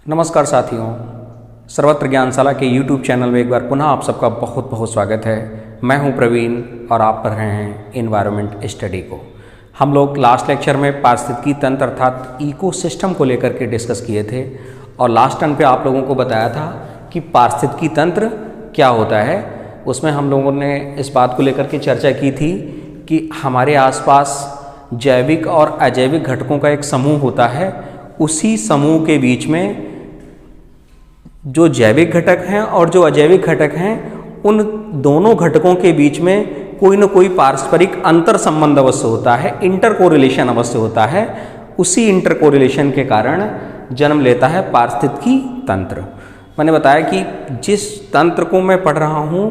नमस्कार साथियों, सर्वत्र ज्ञानशाला के YouTube चैनल में एक बार पुनः आप सबका बहुत बहुत स्वागत है। मैं हूं प्रवीण और आप पढ़ रहे हैं इन्वायरमेंट स्टडी को। हम लोग लास्ट लेक्चर में पारिस्थितिकी तंत्र अर्थात इकोसिस्टम को लेकर के डिस्कस किए थे और लास्ट टर्न पे आप लोगों को बताया था कि पारिस्थितिकी तंत्र क्या होता है। उसमें हम लोगों ने इस बात को लेकर के चर्चा की थी कि हमारे आसपास जैविक और अजैविक घटकों का एक समूह होता है। उसी समूह के बीच में जो जैविक घटक हैं और जो अजैविक घटक हैं, उन दोनों घटकों के बीच में कोई न कोई पारस्परिक अंतर संबंध अवश्य होता है, इंटर कोरिलेशन अवश्य होता है। उसी इंटर कोरिलेशन के कारण जन्म लेता है पारिस्थितिकी तंत्र। मैंने बताया कि जिस तंत्र को मैं पढ़ रहा हूँ,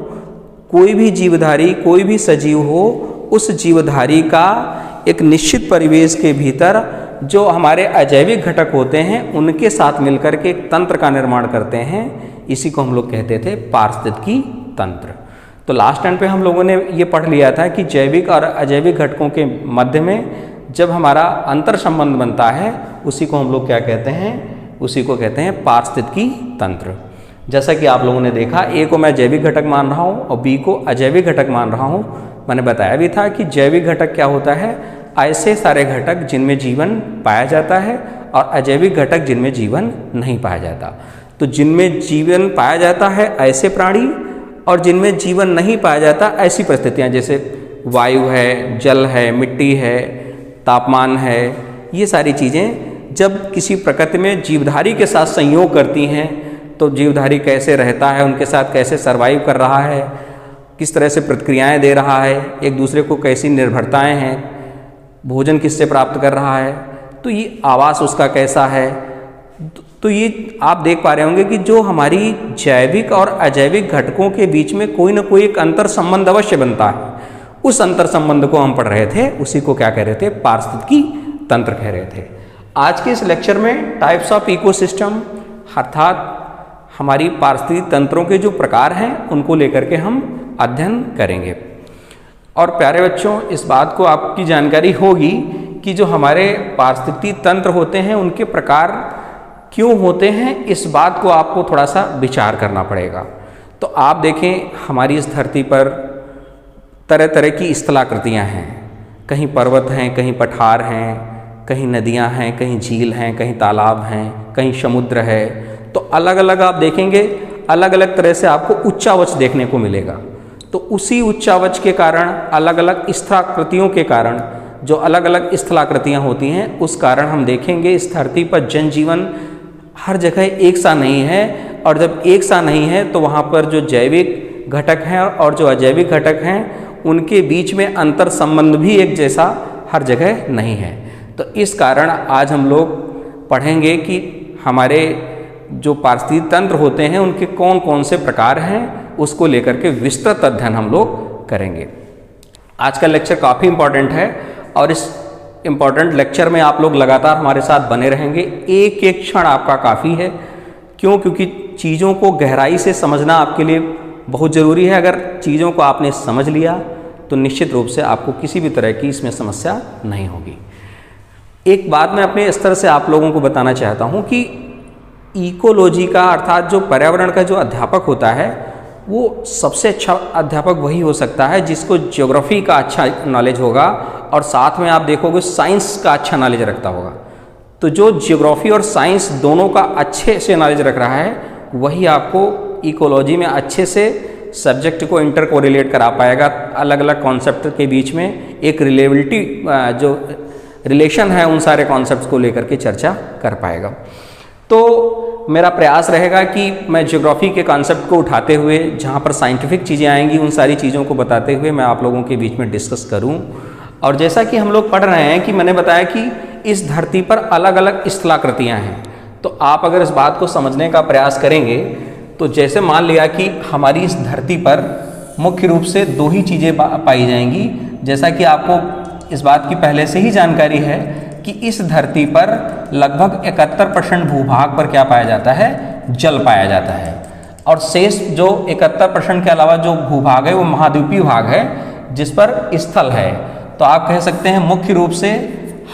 कोई भी जीवधारी, कोई भी सजीव हो, उस जीवधारी का एक निश्चित परिवेश के भीतर जो हमारे अजैविक घटक होते हैं उनके साथ मिलकर के एक तंत्र का निर्माण करते हैं। इसी को हम लोग कहते थे पारिस्थितिकी तंत्र। तो लास्ट टाइम पे हम लोगों ने ये पढ़ लिया था कि जैविक और अजैविक घटकों के मध्य में जब हमारा अंतर संबंध बनता है, उसी को हम लोग क्या कहते हैं? उसी को कहते हैं पारिस्थितिकी तंत्र। जैसा कि आप लोगों ने देखा, ए को मैं जैविक घटक मान रहा हूँ और बी को अजैविक घटक मान रहा हूँ। मैंने बताया भी था कि जैविक घटक क्या होता है? ऐसे सारे घटक जिनमें जीवन पाया जाता है और अजैविक घटक जिनमें जीवन नहीं पाया जाता। तो जिनमें जीवन पाया जाता है ऐसे प्राणी, और जिनमें जीवन नहीं पाया जाता ऐसी परिस्थितियां, जैसे वायु है, जल है, मिट्टी है, तापमान है। ये सारी चीज़ें जब किसी प्रकृति में जीवधारी के साथ संयोग करती हैं तो जीवधारी कैसे रहता है, उनके साथ कैसे सर्वाइव कर रहा है, किस तरह से प्रतिक्रियाएं दे रहा है, एक दूसरे को कैसी निर्भरताएं हैं, भोजन किससे प्राप्त कर रहा है, तो ये आवास उसका कैसा है। तो ये आप देख पा रहे होंगे कि जो हमारी जैविक और अजैविक घटकों के बीच में कोई ना कोई एक अंतर संबंध अवश्य बनता है। उस अंतर संबंध को हम पढ़ रहे थे, उसी को क्या कह रहे थे? पारिस्थितिकी तंत्र कह रहे थे। आज के इस लेक्चर में टाइप्स ऑफ इकोसिस्टम अर्थात हमारी पारिस्थितिक तंत्रों के जो प्रकार हैं उनको लेकर के हम अध्ययन करेंगे। और प्यारे बच्चों, इस बात को आपकी जानकारी होगी कि जो हमारे पारिस्थितिकी तंत्र होते हैं उनके प्रकार क्यों होते हैं, इस बात को आपको थोड़ा सा विचार करना पड़ेगा। तो आप देखें, हमारी इस धरती पर तरह तरह की स्थलाकृतियाँ हैं। कहीं पर्वत हैं, कहीं पठार हैं, कहीं नदियाँ हैं, कहीं झील हैं, कहीं तालाब हैं, कहीं समुद्र है। तो अलग अलग आप देखेंगे, अलग अलग तरह से आपको उच्चावच देखने को मिलेगा। तो उसी उच्चावच के कारण, अलग अलग स्थलाकृतियों के कारण, जो अलग अलग स्थलाकृतियाँ होती हैं, उस कारण हम देखेंगे इस धरती पर जनजीवन हर जगह एक सा नहीं है। और जब एक सा नहीं है तो वहाँ पर जो जैविक घटक हैं और जो अजैविक घटक हैं उनके बीच में अंतर संबंध भी एक जैसा हर जगह नहीं है। तो इस कारण आज हम लोग पढ़ेंगे कि हमारे जो पारिस्थितिक तंत्र होते हैं उनके कौन कौन से प्रकार हैं, उसको लेकर के विस्तृत अध्ययन हम लोग करेंगे। आज का लेक्चर काफ़ी इम्पॉर्टेंट है और इस इम्पॉर्टेंट लेक्चर में आप लोग लगातार हमारे साथ बने रहेंगे। एक एक क्षण आपका काफ़ी है। क्यों? क्योंकि चीज़ों को गहराई से समझना आपके लिए बहुत ज़रूरी है। अगर चीज़ों को आपने समझ लिया तो निश्चित रूप से आपको किसी भी तरह की इसमें समस्या नहीं होगी। एक बात मैं अपने स्तर से आप लोगों को बताना चाहता हूँ कि इकोलॉजी का अर्थात जो पर्यावरण का जो अध्यापक होता है, वो सबसे अच्छा अध्यापक वही हो सकता है जिसको ज्योग्राफी का अच्छा नॉलेज होगा और साथ में आप देखोगे साइंस का अच्छा नॉलेज रखता होगा। तो जो ज्योग्राफी और साइंस दोनों का अच्छे से नॉलेज रख रहा है, वही आपको इकोलॉजी में अच्छे से सब्जेक्ट को इंटर कोरिलेट करा पाएगा। अलग अलग कॉन्सेप्ट के बीच में एक रिलेबिलिटी, जो रिलेशन है, उन सारे कॉन्सेप्ट्स को लेकर के चर्चा कर पाएगा। तो मेरा प्रयास रहेगा कि मैं ज्योग्राफी के कॉन्सेप्ट को उठाते हुए, जहाँ पर साइंटिफिक चीज़ें आएंगी, उन सारी चीज़ों को बताते हुए मैं आप लोगों के बीच में डिस्कस करूँ। और जैसा कि हम लोग पढ़ रहे हैं कि मैंने बताया कि इस धरती पर अलग अलग स्थलाकृतियाँ हैं। तो आप अगर इस बात को समझने का प्रयास करेंगे तो जैसे मान लिया कि हमारी इस धरती पर मुख्य रूप से दो ही चीज़ें पाई जाएंगी। जैसा कि आपको इस बात की पहले से ही जानकारी है कि इस धरती पर लगभग 71% भूभाग पर क्या पाया जाता है? जल पाया जाता है। और शेष जो 71% के अलावा जो भूभाग है वो महाद्वीपीय भाग है, जिस पर स्थल है। तो आप कह सकते हैं मुख्य रूप से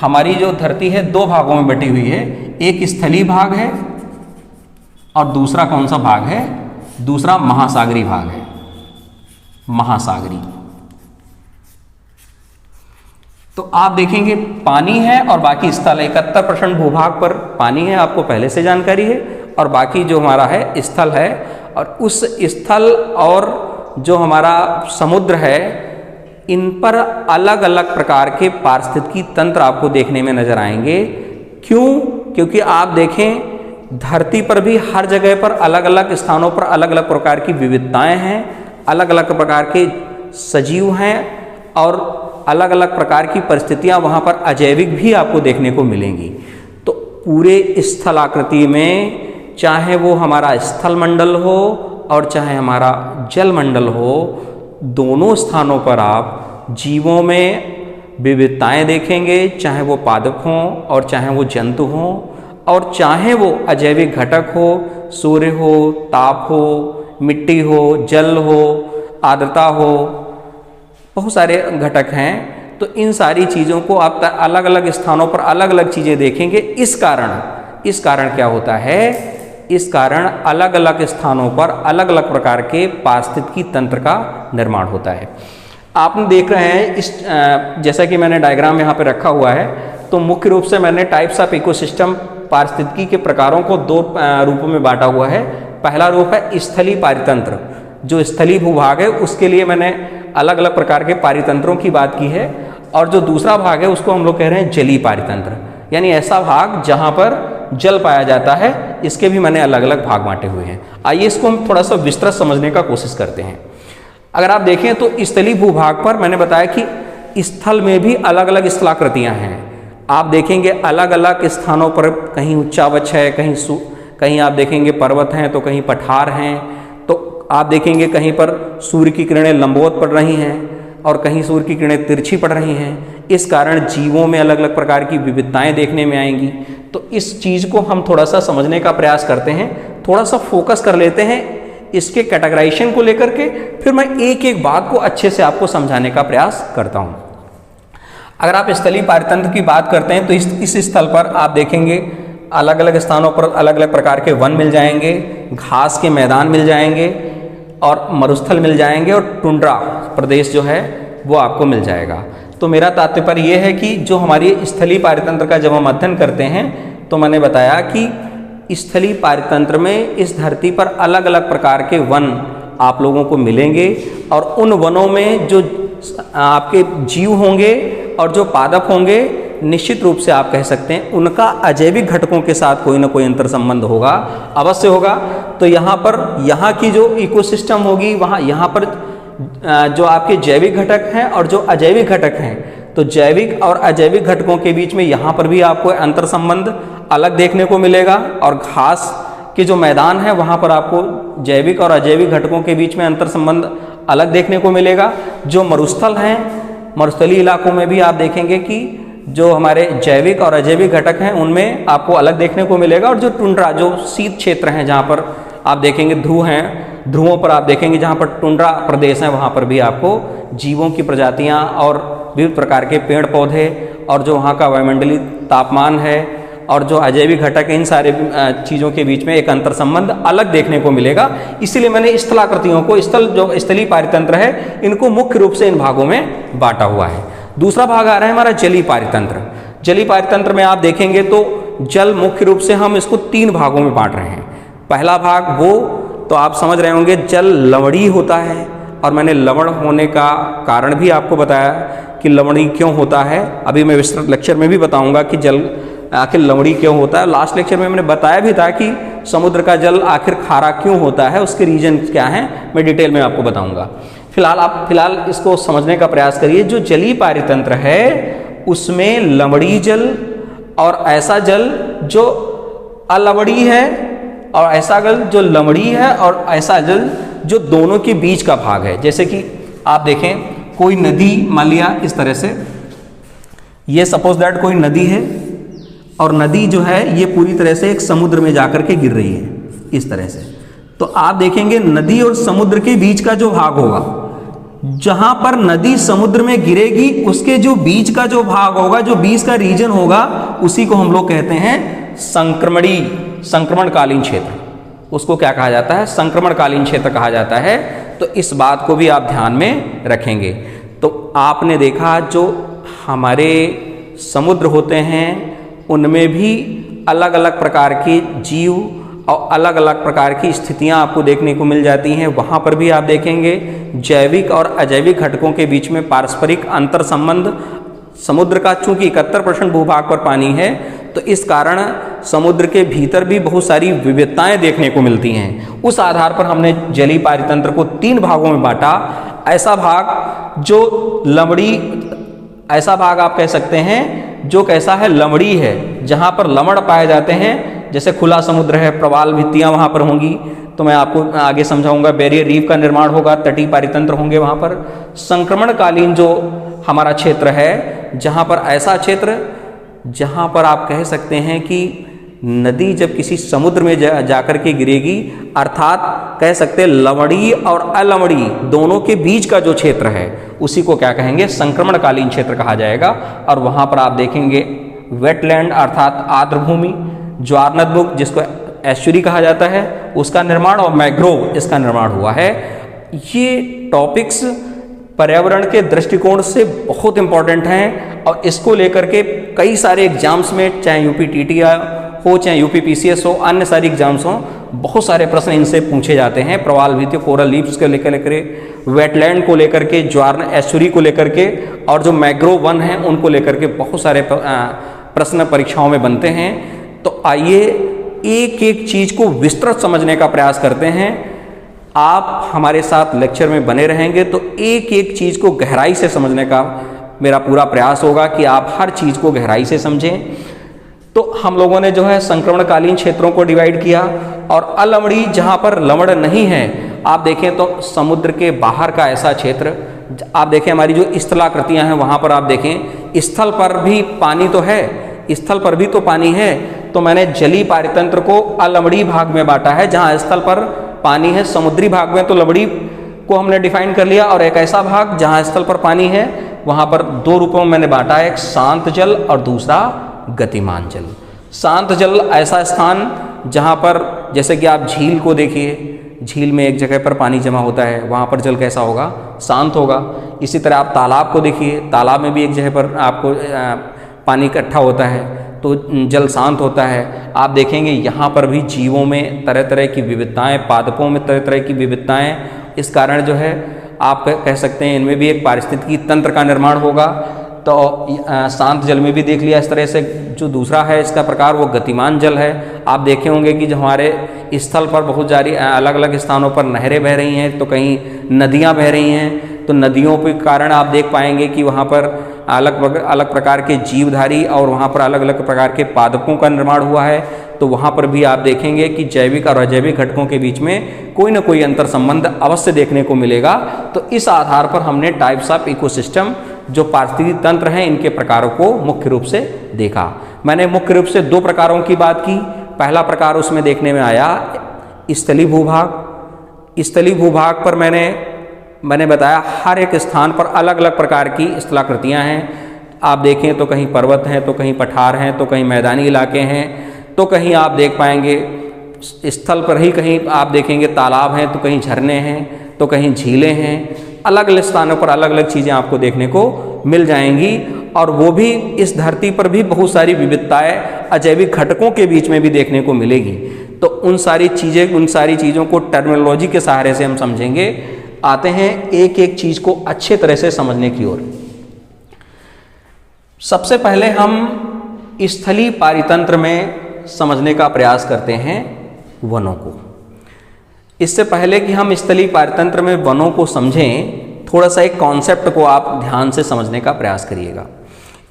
हमारी जो धरती है दो भागों में बटी हुई है। एक स्थलीय भाग है और दूसरा कौन सा भाग है? दूसरा महासागरी भाग है, महासागरी। तो आप देखेंगे पानी है और बाकी स्थल, 71% भूभाग पर पानी है, आपको पहले से जानकारी है, और बाकी जो हमारा है स्थल है। और उस स्थल और जो हमारा समुद्र है, इन पर अलग अलग प्रकार के पारिस्थितिकी तंत्र आपको देखने में नजर आएंगे। क्यों? क्योंकि आप देखें धरती पर भी हर जगह पर अलग अलग स्थानों पर अलग अलग प्रकार की विविधताएं हैं, अलग अलग प्रकार के सजीव हैं और अलग अलग प्रकार की परिस्थितियां वहां पर अजैविक भी आपको देखने को मिलेंगी। तो पूरे स्थलाकृति में, चाहे वो हमारा स्थल मंडल हो और चाहे हमारा जल मंडल हो, दोनों स्थानों पर आप जीवों में विविधताएं देखेंगे, चाहे वो पादप हों और चाहे वो जंतु हों, और चाहे वो अजैविक घटक हो, सूर्य हो, ताप हो, मिट्टी हो, जल हो, आर्द्रता हो, बहुत सारे घटक हैं। तो इन सारी चीज़ों को आप अलग अलग स्थानों पर अलग अलग चीज़ें देखेंगे। इस कारण क्या होता है? इस कारण अलग अलग स्थानों पर अलग अलग प्रकार के पारिस्थितिकी तंत्र का निर्माण होता है। आप देख रहे हैं इस जैसा कि मैंने डायग्राम यहाँ पे रखा हुआ है, तो मुख्य रूप से मैंने टाइप्स ऑफ इकोसिस्टम पारिस्थितिकी के प्रकारों को दो रूपों में बांटा हुआ है। पहला रूप है स्थलीय पारितंत्र। जो स्थलीय भूभाग है उसके लिए मैंने अलग अलग प्रकार के पारितंत्रों की बात की है, और जो दूसरा भाग है उसको हम लोग कह रहे हैं जलीय पारितंत्र, यानी ऐसा भाग जहाँ पर जल पाया जाता है। इसके भी मैंने अलग अलग भाग बांटे हुए हैं। आइए इसको हम थोड़ा सा विस्तृत समझने का कोशिश करते हैं। अगर आप देखें तो स्थलीय भूभाग पर मैंने बताया कि स्थल में भी अलग अलग स्थलाकृतियाँ हैं। आप देखेंगे अलग अलग स्थानों पर, कहीं उच्चावच है, कहीं आप देखेंगे पर्वत हैं, तो कहीं पठार हैं, तो आप देखेंगे कहीं पर सूर्य की किरणें लंबवत पड़ रही हैं और कहीं सूर्य की किरणें तिरछी पड़ रही हैं। इस कारण जीवों में अलग अलग प्रकार की विविधताएं देखने में आएंगी। तो इस चीज़ को हम थोड़ा सा समझने का प्रयास करते हैं, थोड़ा सा फोकस कर लेते हैं इसके कैटेगराइजेशन को लेकर के, फिर मैं एक एक बात को अच्छे से आपको समझाने का प्रयास करता हूँ। अगर आप स्थलीय पारितंत्र की बात करते हैं तो इस स्थल पर आप देखेंगे अलग अलग स्थानों पर अलग अलग प्रकार के वन मिल जाएंगे, घास के मैदान मिल जाएंगे और मरुस्थल मिल जाएंगे, और टुंड्रा प्रदेश जो है वो आपको मिल जाएगा। तो मेरा तात्पर्य ये है कि जो हमारी स्थलीय पारितंत्र का जब हम अध्ययन करते हैं, तो मैंने बताया कि स्थलीय पारितंत्र में इस धरती पर अलग अलग प्रकार के वन आप लोगों को मिलेंगे, और उन वनों में जो आपके जीव होंगे और जो पादप होंगे, निश्चित रूप से आप कह सकते हैं उनका अजैविक घटकों के साथ कोई ना कोई अंतर संबंध होगा, अवश्य होगा। तो यहाँ पर यहाँ की जो इकोसिस्टम होगी, यहाँ पर जो आपके जैविक घटक हैं और जो अजैविक घटक हैं, तो जैविक और अजैविक घटकों के बीच में यहाँ पर भी आपको अंतर संबंध अलग देखने को मिलेगा, और घास के जो मैदान है वहाँ पर आपको जैविक और अजैविक घटकों के बीच में अंतर संबंध अलग देखने को मिलेगा। जो मरुस्थल हैं, मरुस्थलीय इलाकों में भी आप देखेंगे कि जो हमारे जैविक और अजैविक घटक हैं उनमें आपको अलग देखने को मिलेगा, और जो टुंड्रा, जो शीत क्षेत्र हैं जहाँ पर आप देखेंगे ध्रुव हैं, ध्रुवों पर आप देखेंगे जहाँ पर टुंड्रा प्रदेश हैं, वहाँ पर भी आपको जीवों की प्रजातियाँ और विविध प्रकार के पेड़ पौधे और जो वहाँ का वायुमंडलीय तापमान है और जो अजैविक घटक है, इन सारे चीज़ों के बीच में एक अंतर संबंध अलग देखने को मिलेगा। इसीलिए मैंने स्थलाकृतियों को, जो स्थलीय पारितंत्र है, इनको मुख्य रूप से इन भागों में बांटा हुआ है। दूसरा भाग आ रहा है हमारा जलीय पारितंत्र। जलीय पारितंत्र में आप देखेंगे तो जल मुख्य रूप से हम इसको 3 भागों में बांट रहे हैं। पहला भाग वो तो आप समझ रहे होंगे जल लवणीय होता है, और मैंने लवण होने का कारण भी आपको बताया कि लवणीय क्यों होता है। अभी मैं विस्तृत लेक्चर में भी बताऊंगा कि जल आखिर लवणीय क्यों होता है। लास्ट लेक्चर में मैंने बताया भी था कि समुद्र का जल आखिर खारा क्यों होता है, उसके रीजन क्या हैं, मैं डिटेल में आपको बताऊंगा। फिलहाल इसको समझने का प्रयास करिए। जो जलीय पारितंत्र है उसमें लवणीय जल और ऐसा जल जो अलवणीय है, और ऐसा जल जो लवणीय है, और ऐसा जल जो दोनों के बीच का भाग है। जैसे कि आप देखें कोई नदी, मान लिया इस तरह से, ये सपोज दैट कोई नदी है, और नदी जो है ये पूरी तरह से एक समुद्र में जाकर के गिर रही है इस तरह से। तो आप देखेंगे नदी और समुद्र के बीच का जो भाग होगा, जहां पर नदी समुद्र में गिरेगी उसके जो बीच का जो भाग होगा, जो बीच का रीजन होगा, उसी को हम लोग कहते हैं संक्रमणकालीन क्षेत्र। उसको क्या कहा जाता है, संक्रमणकालीन क्षेत्र कहा जाता है। तो इस बात को भी आप ध्यान में रखेंगे। तो आपने देखा जो हमारे समुद्र होते हैं उनमें भी अलग अलग प्रकार के जीव और अलग अलग प्रकार की स्थितियां आपको देखने को मिल जाती हैं। वहाँ पर भी आप देखेंगे जैविक और अजैविक घटकों के बीच में पारस्परिक अंतर संबंध। समुद्र का चूंकि 71% भूभाग पर पानी है, तो इस कारण समुद्र के भीतर भी बहुत सारी विविधताएं देखने को मिलती हैं। उस आधार पर हमने जलीय पारितंत्र को 3 भागों में बांटा। ऐसा भाग जो लमड़ी, ऐसा भाग आप कह सकते हैं जो कैसा है, लमड़ी है, जहाँ पर लमड़ पाए जाते हैं। जैसे खुला समुद्र है, प्रवाल भित्तियाँ वहाँ पर होंगी, तो मैं आपको आगे समझाऊंगा। बैरियर रीफ का निर्माण होगा, तटीय पारितंत्र होंगे वहाँ पर। संक्रमणकालीन जो हमारा क्षेत्र है, जहाँ पर ऐसा क्षेत्र जहाँ पर आप कह सकते हैं कि नदी जब किसी समुद्र में जाकर के गिरेगी, अर्थात कह सकते हैं लवड़ी और अलवड़ी दोनों के बीच का जो क्षेत्र है उसी को क्या कहेंगे, संक्रमणकालीन क्षेत्र कहा जाएगा। और वहाँ पर आप देखेंगे वेटलैंड अर्थात आर्द्रभूमि, ज्वारनदमुख जिसको एस्चुरी कहा जाता है उसका निर्माण, और मैंग्रोव इसका निर्माण हुआ है। ये टॉपिक्स पर्यावरण के दृष्टिकोण से बहुत इंपॉर्टेंट हैं और इसको लेकर के कई सारे एग्जाम्स में, चाहे यूपी टीटीआई हो, चाहे यूपी पीसीएस हो, अन्य सारी एग्जाम्स हों, बहुत सारे प्रश्न इनसे पूछे जाते हैं। प्रवाल भित्ति, कोरल लीव्स को लेकर वेटलैंड को लेकर के, ज्वार एस्चुरी को लेकर के, और जो मैंग्रोव वन हैं उनको लेकर के बहुत सारे प्रश्न परीक्षाओं में बनते हैं। तो आइए एक एक चीज़ को विस्तृत समझने का प्रयास करते हैं। आप हमारे साथ लेक्चर में बने रहेंगे तो एक एक चीज़ को गहराई से समझने का मेरा पूरा प्रयास होगा कि आप हर चीज़ को गहराई से समझें। तो हम लोगों ने जो है संक्रमणकालीन क्षेत्रों को डिवाइड किया, और अलमड़ी जहाँ पर लवण नहीं है, आप देखें तो समुद्र के बाहर का ऐसा क्षेत्र, आप देखें हमारी जो स्थलाकृतियाँ हैं वहाँ पर आप देखें स्थल पर भी पानी तो है, स्थल पर भी तो पानी है। तो मैंने जलीय पारितंत्र को अलमड़ी भाग में बांटा है जहाँ स्थल पर पानी है, समुद्री भाग में तो लवड़ी को हमने डिफाइन कर लिया, और एक ऐसा भाग जहाँ स्थल पर पानी है वहाँ पर 2 रूपों में मैंने बांटा है, एक शांत जल और दूसरा गतिमान जल। शांत जल ऐसा स्थान जहाँ पर, जैसे कि आप झील को देखिए, झील में एक जगह पर पानी जमा होता है, वहाँ पर जल कैसा होगा, शांत होगा। इसी तरह आप तालाब को देखिए, तालाब में भी एक जगह पर आपको पानी इकट्ठा होता है तो जल शांत होता है। आप देखेंगे यहाँ पर भी जीवों में तरह तरह की विविधताएं, पादपों में तरह तरह की विविधताएं, इस कारण जो है आप कह सकते हैं इनमें भी एक पारिस्थितिकी तंत्र का निर्माण होगा। तो शांत जल में भी देख लिया इस तरह से। जो दूसरा है इसका प्रकार वो गतिमान जल है। आप देखे होंगे कि जो हमारे स्थल पर बहुत सारी अलग अलग स्थानों पर नहरें बह रही हैं, तो कहीं नदियाँ बह रही हैं, तो नदियों के कारण आप देख पाएंगे कि वहाँ पर अलग अलग प्रकार के जीवधारी और वहाँ पर अलग अलग प्रकार के पादपों का निर्माण हुआ है। तो वहाँ पर भी आप देखेंगे कि जैविक और अजैविक घटकों के बीच में कोई ना कोई अंतर संबंध अवश्य देखने को मिलेगा। तो इस आधार पर हमने टाइप्स ऑफ इकोसिस्टम, जो पारिस्थितिकी तंत्र हैं, इनके प्रकारों को मुख्य रूप से देखा। मैंने मुख्य रूप से 2 प्रकारों की बात की। पहला प्रकार उसमें देखने में आया स्थलीय भूभाग। स्थलीय भूभाग पर मैंने बताया हर एक स्थान पर अलग अलग प्रकार की स्थलाकृतियाँ हैं। आप देखें तो कहीं पर्वत हैं, तो कहीं पठार हैं, तो कहीं मैदानी इलाके हैं, तो कहीं आप देख पाएंगे स्थल पर ही कहीं आप देखेंगे तालाब हैं, तो कहीं झरने हैं, तो कहीं झीलें हैं। अलग अलग स्थानों पर अलग अलग चीज़ें आपको देखने को मिल जाएंगी। और वो भी इस धरती पर भी बहुत सारी विविधताएं अजैविक घटकों के बीच में भी देखने को मिलेगी। तो उन सारी चीज़ों को टर्मिनोलॉजी के सहारे से हम समझेंगे। आते हैं एक एक चीज़ को अच्छे तरह से समझने की ओर। सबसे पहले हम स्थलीय पारितंत्र में समझने का प्रयास करते हैं वनों को। इससे पहले कि हम स्थलीय पारितंत्र में वनों को समझें, थोड़ा सा एक कॉन्सेप्ट को आप ध्यान से समझने का प्रयास करिएगा।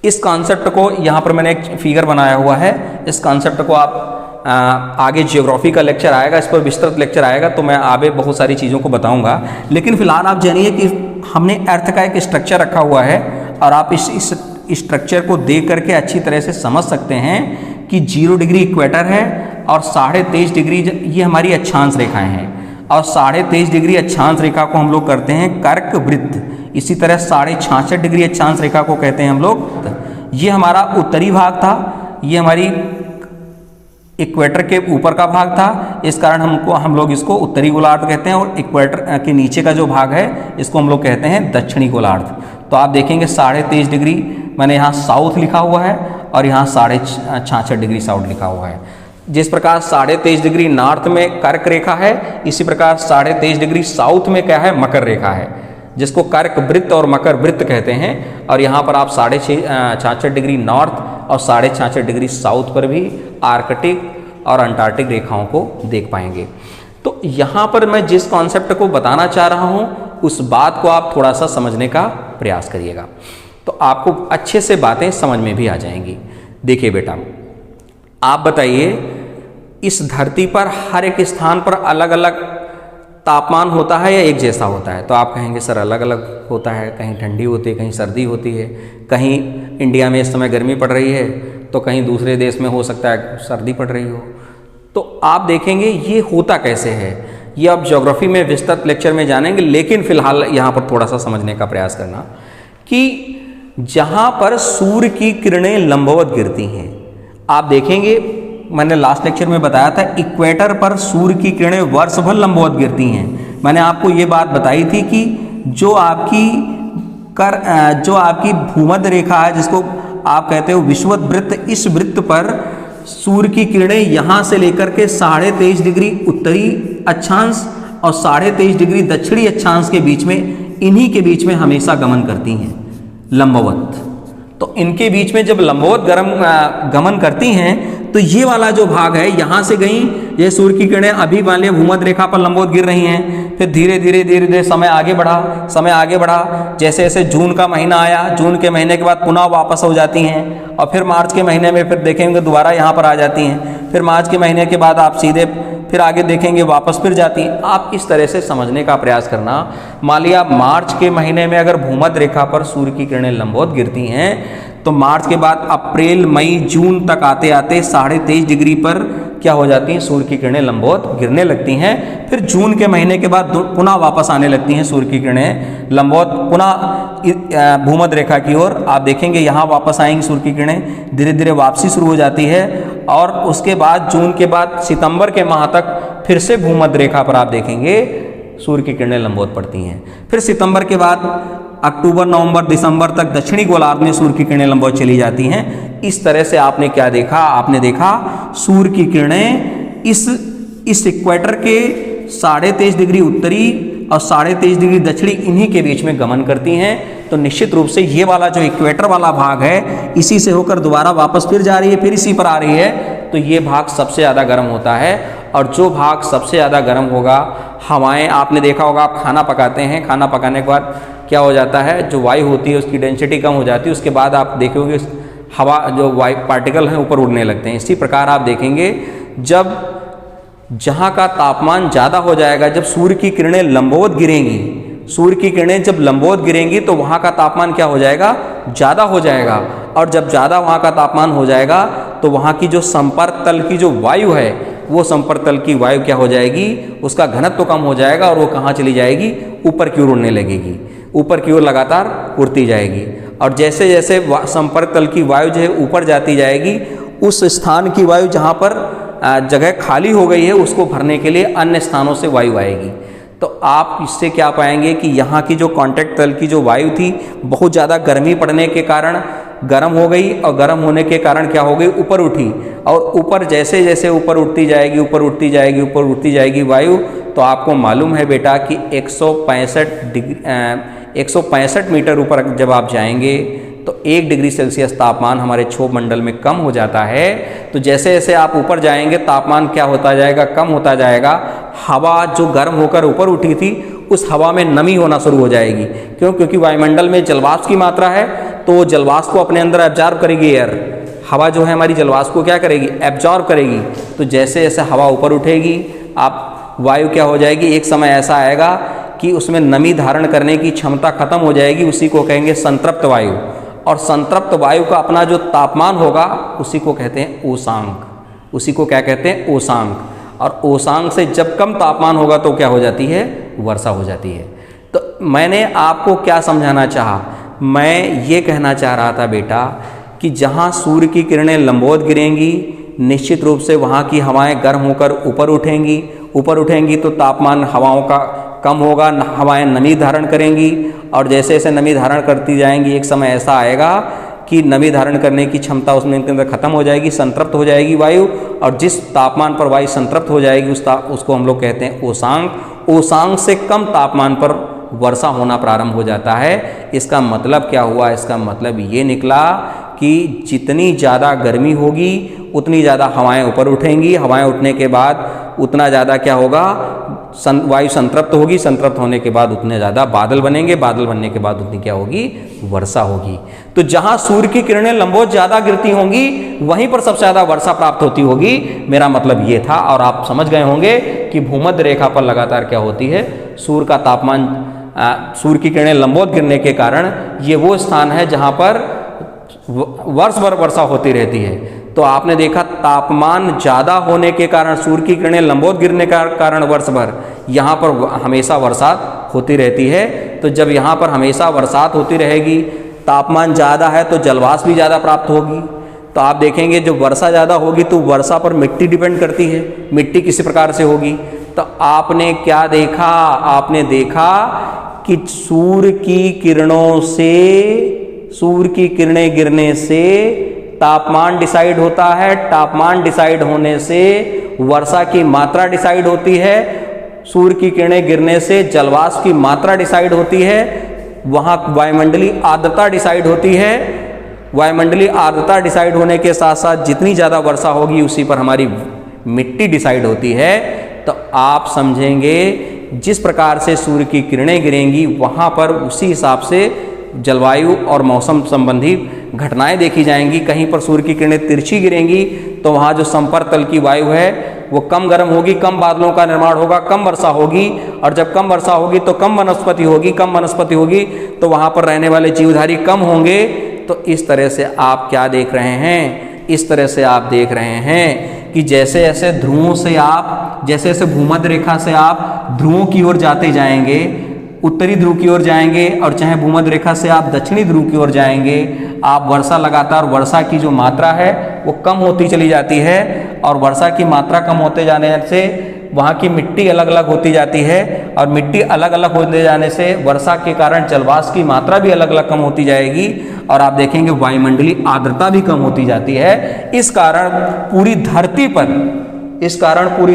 इस कॉन्सेप्ट को यहाँ पर मैंने एक फिगर बनाया हुआ है। इस कॉन्सेप्ट को आप आगे ज्योग्राफी का लेक्चर आएगा, इस पर विस्तृत लेक्चर आएगा, तो मैं आगे बहुत सारी चीज़ों को बताऊंगा। लेकिन फिलहाल आप जानिए कि हमने अर्थ का एक स्ट्रक्चर रखा हुआ है, और आप इस स्ट्रक्चर को देख करके अच्छी तरह से समझ सकते हैं कि 0 डिग्री इक्वेटर है और 23.5 डिग्री ये हमारी अक्षांश रेखाएं हैं, और 23.5 डिग्री अक्षांश रेखा को हम लोग करते हैं कर्क वृत्त। इसी तरह 66.5 डिग्री अक्षांश रेखा को कहते हैं हम लोग। ये हमारा उत्तरी भाग था, ये हमारी इक्वेटर के ऊपर का भाग था, इस कारण हम लोग इसको उत्तरी गोलार्ध कहते हैं, और इक्वेटर के नीचे का जो भाग है इसको हम लोग कहते हैं दक्षिणी गोलार्ध। तो आप देखेंगे 23.5 डिग्री मैंने यहाँ साउथ लिखा हुआ है और यहाँ 66.5 डिग्री साउथ लिखा हुआ है। जिस प्रकार 23.5 डिग्री नॉर्थ में कर्क रेखा है, इसी प्रकार 23.5 डिग्री साउथ में क्या है, मकर रेखा है, जिसको कर्क वृत्त और मकर वृत्त कहते हैं। और यहाँ पर आप 66.5 डिग्री नॉर्थ और 66.5 डिग्री साउथ पर भी आर्कटिक और अंटार्कटिक रेखाओं को देख पाएंगे। तो यहाँ पर मैं जिस कॉन्सेप्ट को बताना चाह रहा हूँ उस बात को आप थोड़ा सा समझने का प्रयास करिएगा, तो आपको अच्छे से बातें समझ में भी आ जाएंगी। देखिए बेटा, आप बताइए, इस धरती पर हर एक स्थान पर अलग अलग तापमान होता है या एक जैसा होता है? तो आप कहेंगे सर अलग अलग होता है, कहीं ठंडी होती है, कहीं सर्दी होती है, कहीं इंडिया में इस समय गर्मी पड़ रही है तो कहीं दूसरे देश में हो सकता है सर्दी पड़ रही हो। तो आप देखेंगे ये होता कैसे है, ये आप ज्योग्राफी में विस्तृत लेक्चर में जानेंगे, लेकिन फिलहाल यहाँ पर थोड़ा सा समझने का प्रयास करना कि जहाँ पर सूर्य की किरणें लंबवत गिरती हैं, आप देखेंगे मैंने लास्ट लेक्चर में बताया था इक्वेटर पर सूर्य की किरणें वर्ष भर लंबवत गिरती हैं। मैंने आपको ये बात बताई थी कि जो आपकी भूमध्य रेखा है, जिसको आप कहते हो विषुवत वृत्त, इस वृत्त पर सूर्य की किरणें यहाँ से लेकर के 23.5 डिग्री उत्तरी अक्षांश और 23.5 डिग्री दक्षिणी अक्षांश के बीच में, इन्हीं के बीच में हमेशा गमन करती हैं लंबवत। तो इनके बीच में जब लंबवत गमन करती हैं तो ये वाला जो भाग है यहाँ से गई, ये सूर्य की किरणें अभी वाले भूमध्य रेखा पर लंबवत गिर रही हैं, फिर धीरे धीरे समय आगे बढ़ा, जैसे जैसे जून का महीना आया, जून के महीने के बाद पुनः वापस हो जाती हैं, और फिर मार्च के महीने में फिर देखेंगे दोबारा यहाँ पर आ जाती हैं, फिर मार्च के महीने के बाद आप सीधे फिर आगे देखेंगे वापस फिर जाती हैं। आप इस तरह से समझने का प्रयास करना। मान लिया मार्च के महीने में अगर भूमध्य रेखा पर सूर्य की किरणें लंबवत गिरती हैं तो मार्च के बाद अप्रैल मई जून तक आते आते 23.5 डिग्री पर क्या हो जाती हैं, सूर्य की किरणें लंबवत गिरने लगती हैं। फिर जून के महीने के बाद पुनः वापस आने लगती हैं सूर्य की किरणें लंबवत पुनः भूमध्य रेखा की ओर। आप देखेंगे यहाँ वापस आएंगी सूर्य की किरणें, धीरे धीरे वापसी शुरू हो जाती है, और उसके बाद जून के बाद सितंबर के माह तक फिर से भूमध्य रेखा पर आप देखेंगे सूर्य की किरणें लंबवत पड़ती हैं। फिर सितंबर के बाद अक्टूबर नवंबर दिसंबर तक दक्षिणी गोलार्ध में सूर्य की किरणें लंबवत चली जाती हैं। इस तरह से आपने क्या देखा, आपने देखा सूर्य की किरणें इस इक्वेटर के 23.5 डिग्री उत्तरी और 23.5 डिग्री दक्षिणी, इन्हीं के बीच में गमन करती हैं। तो निश्चित रूप से ये वाला जो इक्वेटर वाला भाग है, इसी से होकर दोबारा वापस फिर जा रही है, फिर इसी पर आ रही है, तो ये भाग सबसे ज़्यादा गर्म होता है। और जो भाग सबसे ज़्यादा गर्म होगा, हवाएं, आपने देखा होगा आप खाना पकाते हैं, खाना पकाने के बाद क्या हो जाता है, जो वायु होती है उसकी डेंसिटी कम हो जाती है, उसके बाद आप देखोगे हवा जो वायु पार्टिकल हैं ऊपर उड़ने लगते हैं। इसी प्रकार आप देखेंगे जब जहाँ का तापमान ज़्यादा हो जाएगा, जब सूर्य की किरणें लंबवत गिरेंगी, सूर्य की किरणें जब लंबवत गिरेंगी तो वहाँ का तापमान क्या हो जाएगा, ज़्यादा हो जाएगा। और जब ज़्यादा वहाँ का तापमान हो जाएगा तो वहाँ की जो संपर्क तल की जो वायु है, वो संपर्क तल की वायु क्या हो जाएगी, उसका घनत्व तो कम हो जाएगा, और वो कहाँ चली जाएगी, ऊपर की ओर उड़ने लगेगी, ऊपर की ओर लगातार उड़ती जाएगी। और जैसे जैसे संपर्क तल की वायु जो है ऊपर जाती जाएगी, उस स्थान की वायु जहाँ पर जगह खाली हो गई है उसको भरने के लिए अन्य स्थानों से वायु आएगी। तो आप इससे क्या पाएंगे कि यहाँ की जो कांटेक्ट तल की जो वायु थी, बहुत ज़्यादा गर्मी पड़ने के कारण गर्म हो गई, और गर्म होने के कारण क्या हो गई, ऊपर उठी, और ऊपर जैसे जैसे ऊपर उठती जाएगी, ऊपर उठती जाएगी, ऊपर उठती जाएगी वायु, तो आपको मालूम है बेटा कि 165 मीटर ऊपर जब आप जाएंगे तो 1 डिग्री सेल्सियस तापमान हमारे क्षोभ मंडल में कम हो जाता है। तो जैसे जैसे आप ऊपर जाएंगे तापमान क्या होता जाएगा, कम होता जाएगा। हवा जो गर्म होकर ऊपर उठी थी, उस हवा में नमी होना शुरू हो जाएगी। क्यों? क्योंकि वायुमंडल में जलवाष्प की मात्रा है, तो जलवाष्प को अपने अंदर एब्जॉर्ब करेगी एयर। हवा जो है हमारी जलवाष्प को क्या करेगी, एब्जॉर्ब करेगी। तो जैसे जैसे हवा ऊपर उठेगी, आप वायु क्या हो जाएगी, एक समय ऐसा आएगा कि उसमें नमी धारण करने की क्षमता खत्म हो जाएगी, उसी को कहेंगे संतृप्त वायु। और संतृप्त वायु का अपना जो तापमान होगा उसी को कहते हैं ओशांक, उसी को क्या कहते हैं, ओशांक। और ओशांक से जब कम तापमान होगा तो क्या हो जाती है, वर्षा हो जाती है। तो मैंने आपको क्या समझाना चाहा, मैं ये कहना चाह रहा था बेटा कि जहाँ सूर्य की किरणें लंबवत गिरेंगी, निश्चित रूप से वहाँ की हवाएं गर्म होकर ऊपर उठेंगी तो तापमान हवाओं का कम होगा, हवाएं नमी धारण करेंगी और जैसे जैसे नमी धारण करती जाएंगी एक समय ऐसा आएगा कि नमी धारण करने की क्षमता उसमें के अंदर खत्म हो जाएगी, संतृप्त हो जाएगी वायु, और जिस तापमान पर वायु संतृप्त हो जाएगी उसको हम लोग कहते हैं ओसांक। ओसांक से कम तापमान पर वर्षा होना प्रारंभ हो जाता है। इसका मतलब क्या हुआ? इसका मतलब ये निकला कि जितनी ज़्यादा गर्मी होगी उतनी ज़्यादा हवाएं ऊपर उठेंगी, हवाएं उठने के बाद उतना ज़्यादा क्या होगा? वायु संतृप्त होगी, संतृप्त होने के बाद उतने ज़्यादा बादल बनेंगे, बादल बनने के बाद उतनी क्या होगी? वर्षा होगी। तो जहाँ सूर्य की किरणें लंबवत ज़्यादा गिरती होंगी वहीं पर सबसे ज़्यादा वर्षा प्राप्त होती होगी। मेरा मतलब ये था, और आप समझ गए होंगे कि भूमध्य रेखा पर लगातार क्या होती है? सूर्य का तापमान, सूर्य की किरणें लंबवत गिरने के कारण ये वो स्थान है जहाँ पर वर्ष भर वर्षा होती रहती है। तो आपने देखा तापमान ज़्यादा होने के कारण, सूर्य की किरणें लंबवत गिरने का कारण वर्ष भर यहाँ पर हमेशा बरसात होती रहती है। तो जब यहाँ पर हमेशा बरसात होती रहेगी, तापमान ज़्यादा है तो जलवाष्प भी ज़्यादा प्राप्त होगी। तो आप देखेंगे जब वर्षा ज़्यादा होगी तो वर्षा पर मिट्टी डिपेंड करती है, मिट्टी किसी प्रकार से होगी। तो आपने क्या देखा? आपने देखा कि सूर्य की किरणें गिरने से तापमान डिसाइड होता है, तापमान डिसाइड होने से वर्षा की मात्रा डिसाइड होती है, सूर्य की किरणें गिरने से जलवाष्प की मात्रा डिसाइड होती है, वहाँ वायुमंडलीय आर्द्रता डिसाइड होती है। वायुमंडलीय आर्द्रता डिसाइड होने के साथ साथ जितनी ज़्यादा वर्षा होगी उसी पर हमारी मिट्टी डिसाइड होती है। तो आप समझेंगे जिस प्रकार से सूर्य की किरणें गिरेंगी वहाँ पर उसी हिसाब से जलवायु और मौसम संबंधी घटनाएं देखी जाएंगी। कहीं पर सूर्य की किरणें तिरछी गिरेंगी तो वहाँ जो संपर्क तल की वायु है वो कम गर्म होगी, कम बादलों का निर्माण होगा, कम वर्षा होगी, और जब कम वर्षा होगी तो कम वनस्पति होगी तो वहाँ पर रहने वाले जीवधारी कम होंगे। तो इस तरह से आप क्या देख रहे हैं? इस तरह से आप देख रहे हैं कि जैसे जैसे ध्रुवों से आप, जैसे जैसे भूमध्य रेखा से आप ध्रुवों की ओर जाते जाएंगे, उत्तरी ध्रुव की ओर जाएंगे, और चाहे भूमध्य रेखा से आप दक्षिणी ध्रुव की ओर जाएंगे, आप वर्षा की जो मात्रा है वो कम होती चली जाती है, और वर्षा की मात्रा कम होते जाने से वहाँ की मिट्टी अलग अलग होती जाती है, और मिट्टी अलग अलग होते जाने से वर्षा के कारण जलवाष्प की मात्रा भी अलग अलग कम होती जाएगी, और आप देखेंगे वायुमंडलीय आर्द्रता भी कम होती जाती है। इस कारण पूरी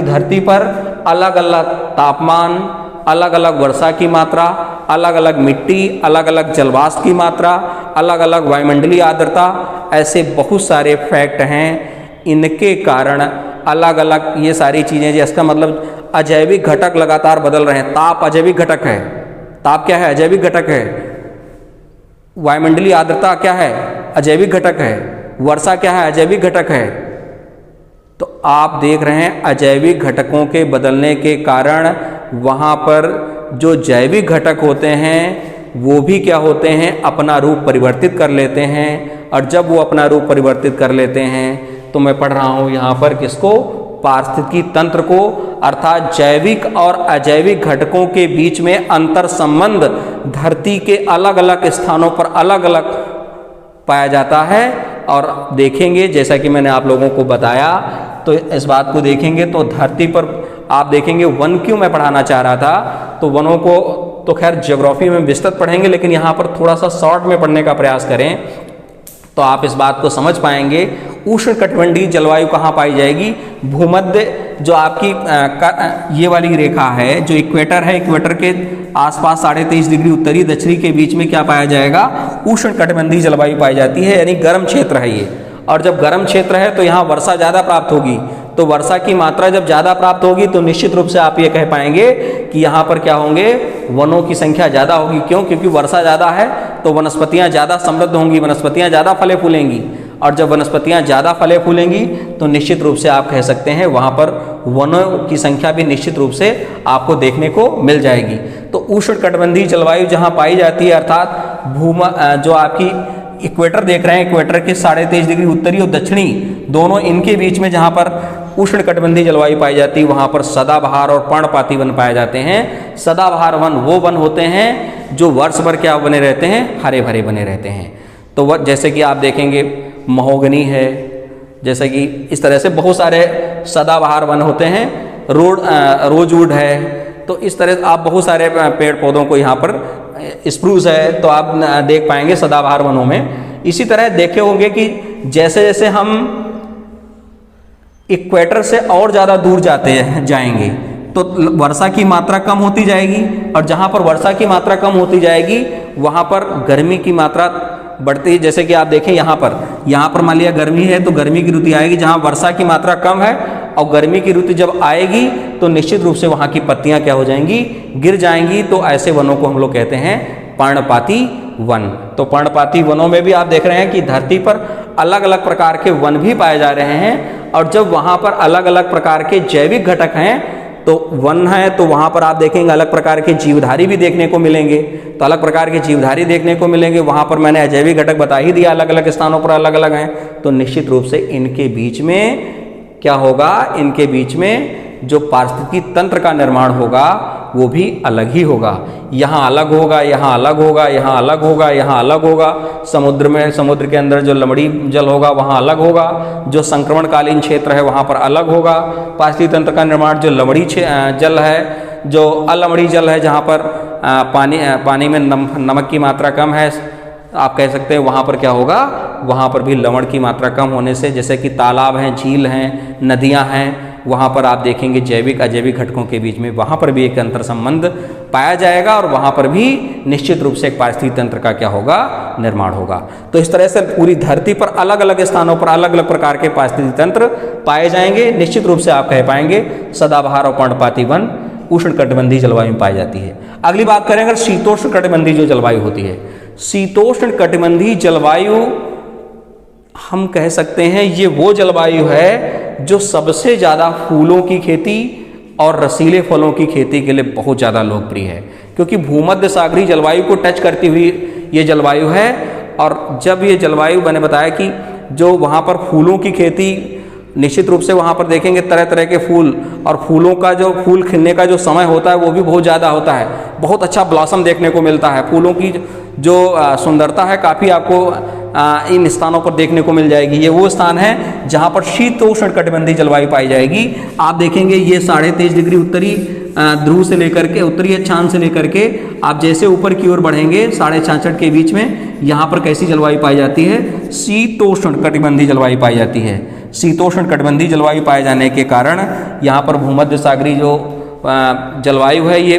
धरती पर अलग अलग तापमान, अलग अलग वर्षा की मात्रा, अलग अलग मिट्टी, अलग अलग जलवाष्प की मात्रा, अलग अलग वायुमंडलीय आर्द्रता, ऐसे बहुत सारे फैक्ट हैं। इनके कारण अलग अलग ये सारी चीज़ें, जिसका मतलब अजैविक घटक लगातार बदल रहे हैं। ताप अजैविक घटक है। ताप क्या है? अजैविक घटक है। वायुमंडलीय आर्द्रता क्या है? अजैविक घटक है। वर्षा क्या है? अजैविक घटक है। तो आप देख रहे हैं अजैविक घटकों के बदलने के कारण वहाँ पर जो जैविक घटक होते हैं वो भी क्या होते हैं? अपना रूप परिवर्तित कर लेते हैं, और जब वो अपना रूप परिवर्तित कर लेते हैं तो मैं पढ़ रहा हूँ यहाँ पर किसको? पारिस्थितिकी तंत्र को, अर्थात जैविक और अजैविक घटकों के बीच में अंतर संबंध धरती के अलग अलग स्थानों पर अलग अलग पाया जाता है। और देखेंगे, जैसा कि मैंने आप लोगों को बताया, तो इस बात को देखेंगे तो धरती पर आप देखेंगे वन क्यों मैं पढ़ाना चाह रहा था, तो वनों को तो खैर ज्योग्राफी में विस्तृत पढ़ेंगे, लेकिन यहाँ पर थोड़ा सा शॉर्ट में पढ़ने का प्रयास करें तो आप इस बात को समझ पाएंगे। उष्णकटिबंधीय जलवायु कहाँ पाई जाएगी? भूमध्य, जो आपकी ये वाली रेखा है जो इक्वेटर है, इक्वेटर के आसपास 23.5 डिग्री उत्तरी दक्षिणी के बीच में क्या पाया जाएगा? उष्णकटिबंधीय जलवायु पाई जाती है, यानी गर्म क्षेत्र है ये। और जब गर्म क्षेत्र है तो यहाँ वर्षा ज़्यादा प्राप्त होगी, तो वर्षा की मात्रा जब ज़्यादा प्राप्त होगी तो निश्चित रूप से आप ये कह पाएंगे कि यहाँ पर क्या होंगे? वनों की संख्या ज़्यादा होगी। क्यों? क्योंकि वर्षा ज़्यादा है तो वनस्पतियाँ ज़्यादा समृद्ध होंगी, वनस्पतियाँ ज़्यादा फले फूलेंगी, और जब वनस्पतियाँ ज़्यादा फले फूलेंगी तो निश्चित रूप से आप कह सकते हैं वहाँ पर वनों की संख्या भी निश्चित रूप से आपको देखने को मिल जाएगी। तो उष्णकटिबंधीय जलवायु जहाँ पाई जाती है, अर्थात जो आपकी इक्वेटर देख रहे हैं, इक्वेटर के 23.5 डिग्री उत्तरी और दक्षिणी दोनों इनके बीच में जहाँ पर उष्णकटिबंधीय जलवायु पाई जाती है वहाँ पर सदाबहार और पर्णपाती वन पाए जाते हैं। सदाबहार वन वो वन होते हैं जो वर्ष भर क्या बने रहते हैं? हरे भरे बने रहते हैं। तो वह जैसे कि आप देखेंगे महोगनी है, जैसे कि इस तरह से बहुत सारे सदाबहार वन होते हैं, रोजवुड है, तो इस तरह आप बहुत सारे पेड़ पौधों को यहाँ पर, स्प्रूस है तो आप देख पाएंगे सदाबहार वनों में। इसी तरह देखे होंगे कि जैसे जैसे हम इक्वेटर से और ज़्यादा दूर जाएंगे तो वर्षा की मात्रा कम होती जाएगी, और जहाँ पर वर्षा की मात्रा कम होती जाएगी वहाँ पर गर्मी की मात्रा बढ़ती है। जैसे कि आप देखें यहाँ पर मान लिया गर्मी है तो गर्मी की ऋतु आएगी जहाँ वर्षा की मात्रा कम है, और गर्मी की ऋतु जब आएगी तो निश्चित रूप से वहाँ की पत्तियाँ क्या हो जाएंगी, गिर जाएंगी। तो ऐसे वनों को हम लोग कहते हैं पर्णपाती वन। तो पर्णपाती वनों में भी आप देख रहे हैं कि धरती पर अलग अलग प्रकार के वन भी पाए जा रहे हैं, और जब वहाँ पर अलग अलग प्रकार के जैविक घटक हैं तो वन है, तो वहाँ पर आप देखेंगे अलग प्रकार के जीवधारी भी देखने को मिलेंगे। तो अलग प्रकार के जीवधारी देखने को मिलेंगे, वहाँ पर मैंने अजैविक घटक बता ही दिया, अलग अलग स्थानों पर अलग अलग हैं। तो निश्चित रूप से इनके बीच में क्या होगा, इनके बीच में जो पारिस्थितिकी तंत्र का निर्माण होगा वो भी अलग ही होगा। यहाँ अलग होगा, यहाँ अलग होगा, यहाँ अलग होगा, यहाँ अलग होगा। समुद्र के अंदर जो लमड़ी जल होगा वहाँ अलग होगा, जो संक्रमणकालीन क्षेत्र है वहाँ पर अलग होगा। पारिस्थितिकी तंत्र का निर्माण जो लमड़ी जल है, जो अलमड़ी जल है जहाँ पर पानी में नमक की मात्रा कम है, आप कह सकते हैं वहाँ पर क्या होगा, वहाँ पर भी लवण की मात्रा कम होने से, जैसे कि तालाब हैं, झील हैं, नदियाँ हैं, वहाँ पर आप देखेंगे जैविक अजैविक घटकों के बीच में वहाँ पर भी एक अंतर संबंध पाया जाएगा, और वहाँ पर भी निश्चित रूप से एक पारिस्थितिक तंत्र का क्या होगा, निर्माण होगा। तो इस तरह से पूरी धरती पर अलग अलग स्थानों पर अलग अलग प्रकार के पारिस्थितिक तंत्र पाए जाएंगे। निश्चित रूप से आप कह पाएंगे सदाबहार और पर्णपाती वन उष्णकटिबंधीय जलवायु में पाई जाती है। अगली बात करें अगर शीतोष्ण कटिबंधीय जो जलवायु होती है, शीतोष्ण कटिबंधीय जलवायु हम कह सकते हैं ये वो जलवायु है जो सबसे ज़्यादा फूलों की खेती और रसीले फलों की खेती के लिए बहुत ज़्यादा लोकप्रिय है, क्योंकि भूमध्य सागरीय जलवायु को टच करती हुई ये जलवायु है। और जब ये जलवायु मैंने बताया कि जो वहाँ पर फूलों की खेती, निश्चित रूप से वहाँ पर देखेंगे तरह तरह के फूल, और फूलों का जो फूल खिलने का जो समय होता है वो भी बहुत ज़्यादा होता है, बहुत अच्छा ब्लॉसम देखने को मिलता है। फूलों की जो सुंदरता है काफ़ी आपको इन स्थानों पर देखने को मिल जाएगी। ये वो स्थान है जहाँ पर शीतोष्ण कटिबंधीय जलवायु पाई जाएगी। आप देखेंगे ये 23.5 डिग्री उत्तरी ध्रुव से लेकर के, उत्तरी अक्षांश से लेकर के आप जैसे ऊपर की ओर बढ़ेंगे 66.5 के बीच में यहाँ पर कैसी जलवायु पाई जाती है, शीतोष्ण कटिबंधीय जलवायु पाई जाती है। शीतोष्ण कटिबंधीय जलवायु पाए जाने के कारण यहाँ पर भूमध्य सागरीय जो जलवायु है ये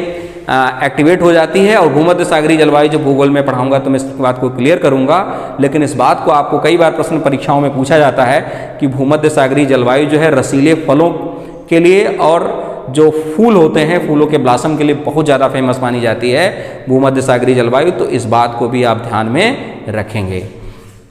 एक्टिवेट हो जाती है। और भूमध्य सागरीय जलवायु जो भूगोल में पढ़ाऊंगा तो मैं इस बात को क्लियर करूंगा, लेकिन इस बात को आपको कई बार प्रश्न परीक्षाओं में पूछा जाता है कि भूमध्य सागरीय जलवायु जो है रसीले फलों के लिए और जो फूल होते हैं फूलों के ब्लॉसम के लिए बहुत ज़्यादा फेमस मानी जाती है भूमध्य सागरीय जलवायु। तो इस बात को भी आप ध्यान में रखेंगे,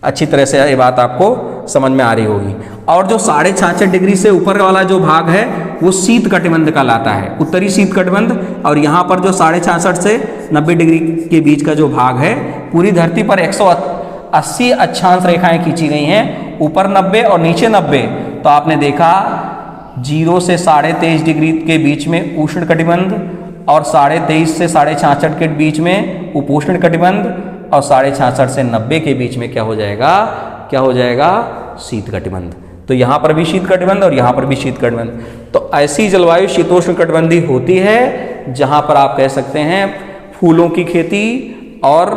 अच्छी तरह से ये बात आपको समझ में आ रही होगी। और जो 66.5 डिग्री से ऊपर वाला जो भाग है वो शीत कटिबंध कहलाता है, उत्तरी शीत कटिबंध। और यहाँ पर जो 66.5 से 90 डिग्री के बीच का जो भाग है, पूरी धरती पर 180 अक्षांश रेखाएं खींची गई हैं, ऊपर 90 और नीचे 90। तो आपने देखा 0 से 23.5 डिग्री के बीच में उष्ण कटिबंध, और 23.5 से 66.5 के बीच में उपोष्ण कटिबंध, और 66.5 से 90 के बीच में क्या हो जाएगा, शीत कटिबंध। तो यहाँ पर भी शीत कटिबंध और यहाँ पर भी शीत कटिबंध। तो ऐसी जलवायु शीतोष्ण कटिबंधीय होती है जहाँ पर आप कह सकते हैं फूलों की खेती, और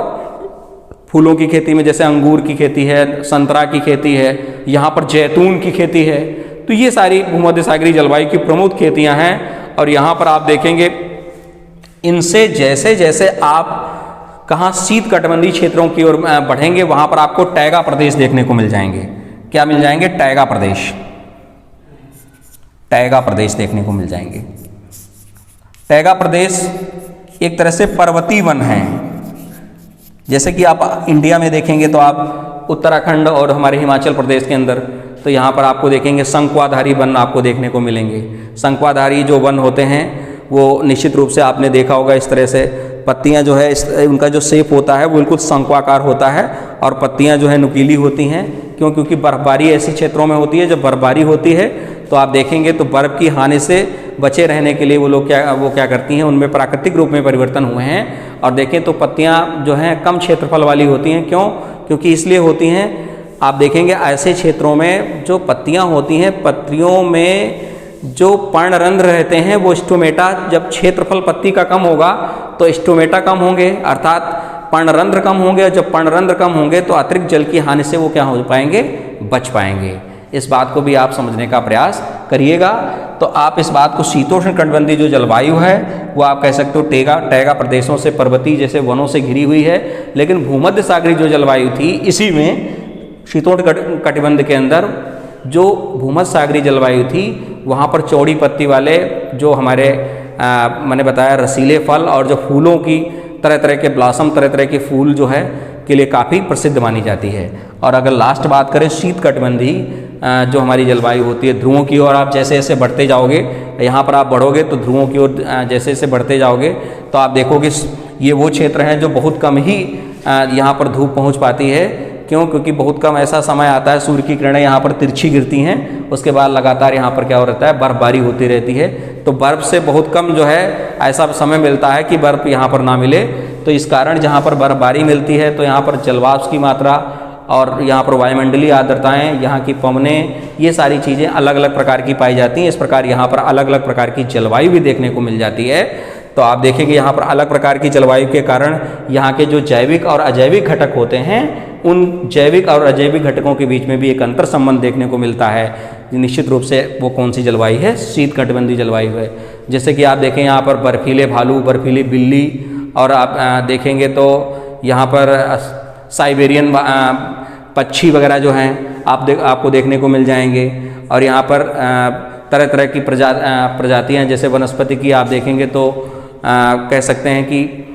फूलों की खेती में जैसे अंगूर की खेती है, संतरा की खेती है, यहाँ पर जैतून की खेती है। तो ये सारी भूमध्य सागरीय जलवायु की प्रमुख खेतियाँ हैं। और यहाँ पर आप देखेंगे इनसे जैसे जैसे आप कहाँ शीत कटिबंधीय क्षेत्रों की ओर बढ़ेंगे वहाँ पर आपको टैगा प्रदेश देखने को मिल जाएंगे। क्या मिल जाएंगे, टैगा प्रदेश देखने को मिल जाएंगे। टैगा प्रदेश एक तरह से पर्वतीय वन है। जैसे कि आप इंडिया में देखेंगे तो आप उत्तराखंड और हमारे हिमाचल प्रदेश के अंदर तो यहाँ पर आपको देखेंगे शंक्वाधारी वन आपको देखने को मिलेंगे। शंक्वाधारी जो वन होते हैं वो निश्चित रूप से आपने देखा होगा, इस तरह से पत्तियां जो है उनका जो शेप होता है वो बिल्कुल शंक्वाकार होता है, और पत्तियां जो है नुकीली होती हैं। क्यों? क्योंकि बर्फबारी ऐसी क्षेत्रों में होती है, जब बर्फबारी होती है तो आप देखेंगे तो बर्फ़ की हानि से बचे रहने के लिए वो क्या करती हैं, उनमें प्राकृतिक रूप में परिवर्तन हुए हैं। और देखें तो पत्तियां जो हैं कम क्षेत्रफल वाली होती हैं। क्यों? क्योंकि इसलिए होती हैं आप देखेंगे ऐसे क्षेत्रों में जो पत्तियां होती हैं, पत्तियों में जो पर्णरंध्र रहते हैं वो स्टोमेटा, जब क्षेत्रफल पत्ती का कम होगा तो स्टोमेटा कम होंगे, अर्थात पर्णरंध्र कम होंगे। और जब पर्णरंध्र कम होंगे तो अतिरिक्त जल की हानि से वो क्या हो पाएंगे, बच पाएंगे। इस बात को भी आप समझने का प्रयास करिएगा। तो आप इस बात को शीतोष्ण कटिबंधीय जो जलवायु है वो आप कह सकते हो टैगा प्रदेशों से, पर्वतीय जैसे वनों से घिरी हुई है। लेकिन भूमध्य सागरीय जो जलवायु थी, इसी में शीतोष्ण कटिबंध के अंदर जो भूमध्य सागरीय जलवायु थी वहाँ पर चौड़ी पत्ती वाले जो हमारे मैंने बताया रसीले फल और जो फूलों की तरह तरह के ब्लॉसम, तरह तरह के फूल जो है के लिए काफ़ी प्रसिद्ध मानी जाती है। और अगर लास्ट बात करें शीत कटिबंधी जो हमारी जलवायु होती है, ध्रुवों की ओर आप जैसे जैसे बढ़ते जाओगे, यहाँ पर आप बढ़ोगे तो ध्रुवों की ओर जैसे जैसे बढ़ते जाओगे तो आप देखोगे ये वो क्षेत्र हैं जो बहुत कम ही यहाँ पर धूप पहुँच पाती है। क्यों? क्योंकि बहुत कम ऐसा समय आता है सूर्य की किरणें यहाँ पर तिरछी गिरती हैं, उसके बाद लगातार यहाँ पर क्या हो रहता है, बर्फबारी होती रहती है। तो बर्फ़ से बहुत कम जो है ऐसा समय मिलता है कि बर्फ़ यहाँ पर ना मिले। तो इस कारण जहाँ पर बर्फबारी मिलती है तो यहाँ पर जलवाष्प की मात्रा और यहाँ पर वायुमंडलीय आर्द्रताएँ, यहाँ की पवनें, ये सारी चीज़ें अलग अलग प्रकार की पाई जाती हैं। इस प्रकार यहाँ पर अलग अलग प्रकार की जलवायु भी देखने को मिल जाती है। तो आप देखेंगे यहाँ पर अलग प्रकार की जलवायु के कारण यहाँ के जो जैविक और अजैविक घटक होते हैं, उन जैविक और अजैविक घटकों के बीच में भी एक अंतर संबंध देखने को मिलता है। निश्चित रूप से वो कौन सी जलवायु है, शीत कटिबंधीय जलवायु है। जैसे कि आप देखें यहाँ पर बर्फीले भालू, बर्फीली बिल्ली, और आप देखेंगे तो यहाँ पर साइबेरियन पक्षी वगैरह जो हैं आपको देखने को मिल जाएंगे। और यहाँ पर तरह तरह की प्रजातियाँ, जैसे वनस्पति की आप देखेंगे तो कह सकते हैं कि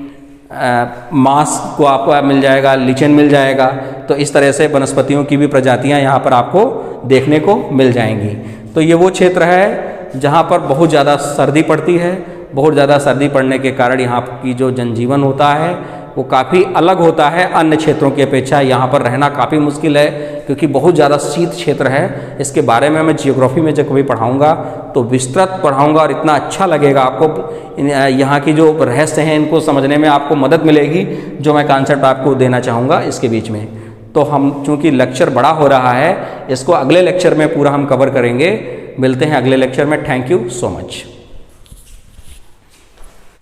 मांस को आपको मिल जाएगा, लिचन मिल जाएगा। तो इस तरह से वनस्पतियों की भी प्रजातियां यहाँ पर आपको देखने को मिल जाएंगी। तो ये वो क्षेत्र है जहाँ पर बहुत ज़्यादा सर्दी पड़ती है। बहुत ज़्यादा सर्दी पड़ने के कारण यहाँ की जो जनजीवन होता है वो काफ़ी अलग होता है अन्य क्षेत्रों की अपेक्षा। यहाँ पर रहना काफ़ी मुश्किल है क्योंकि बहुत ज़्यादा शीत क्षेत्र है। इसके बारे में मैं जियोग्राफी में जब कभी पढ़ाऊँगा तो विस्तृत पढ़ाऊँगा और इतना अच्छा लगेगा आपको। यहाँ की जो रहस्य हैं इनको समझने में आपको मदद मिलेगी, जो मैं कॉन्सेप्ट आपको देना चाहूँगा इसके बीच में। तो हम चूँकि लेक्चर बड़ा हो रहा है, इसको अगले लेक्चर में पूरा हम कवर करेंगे। मिलते हैं अगले लेक्चर में। Thank you so much.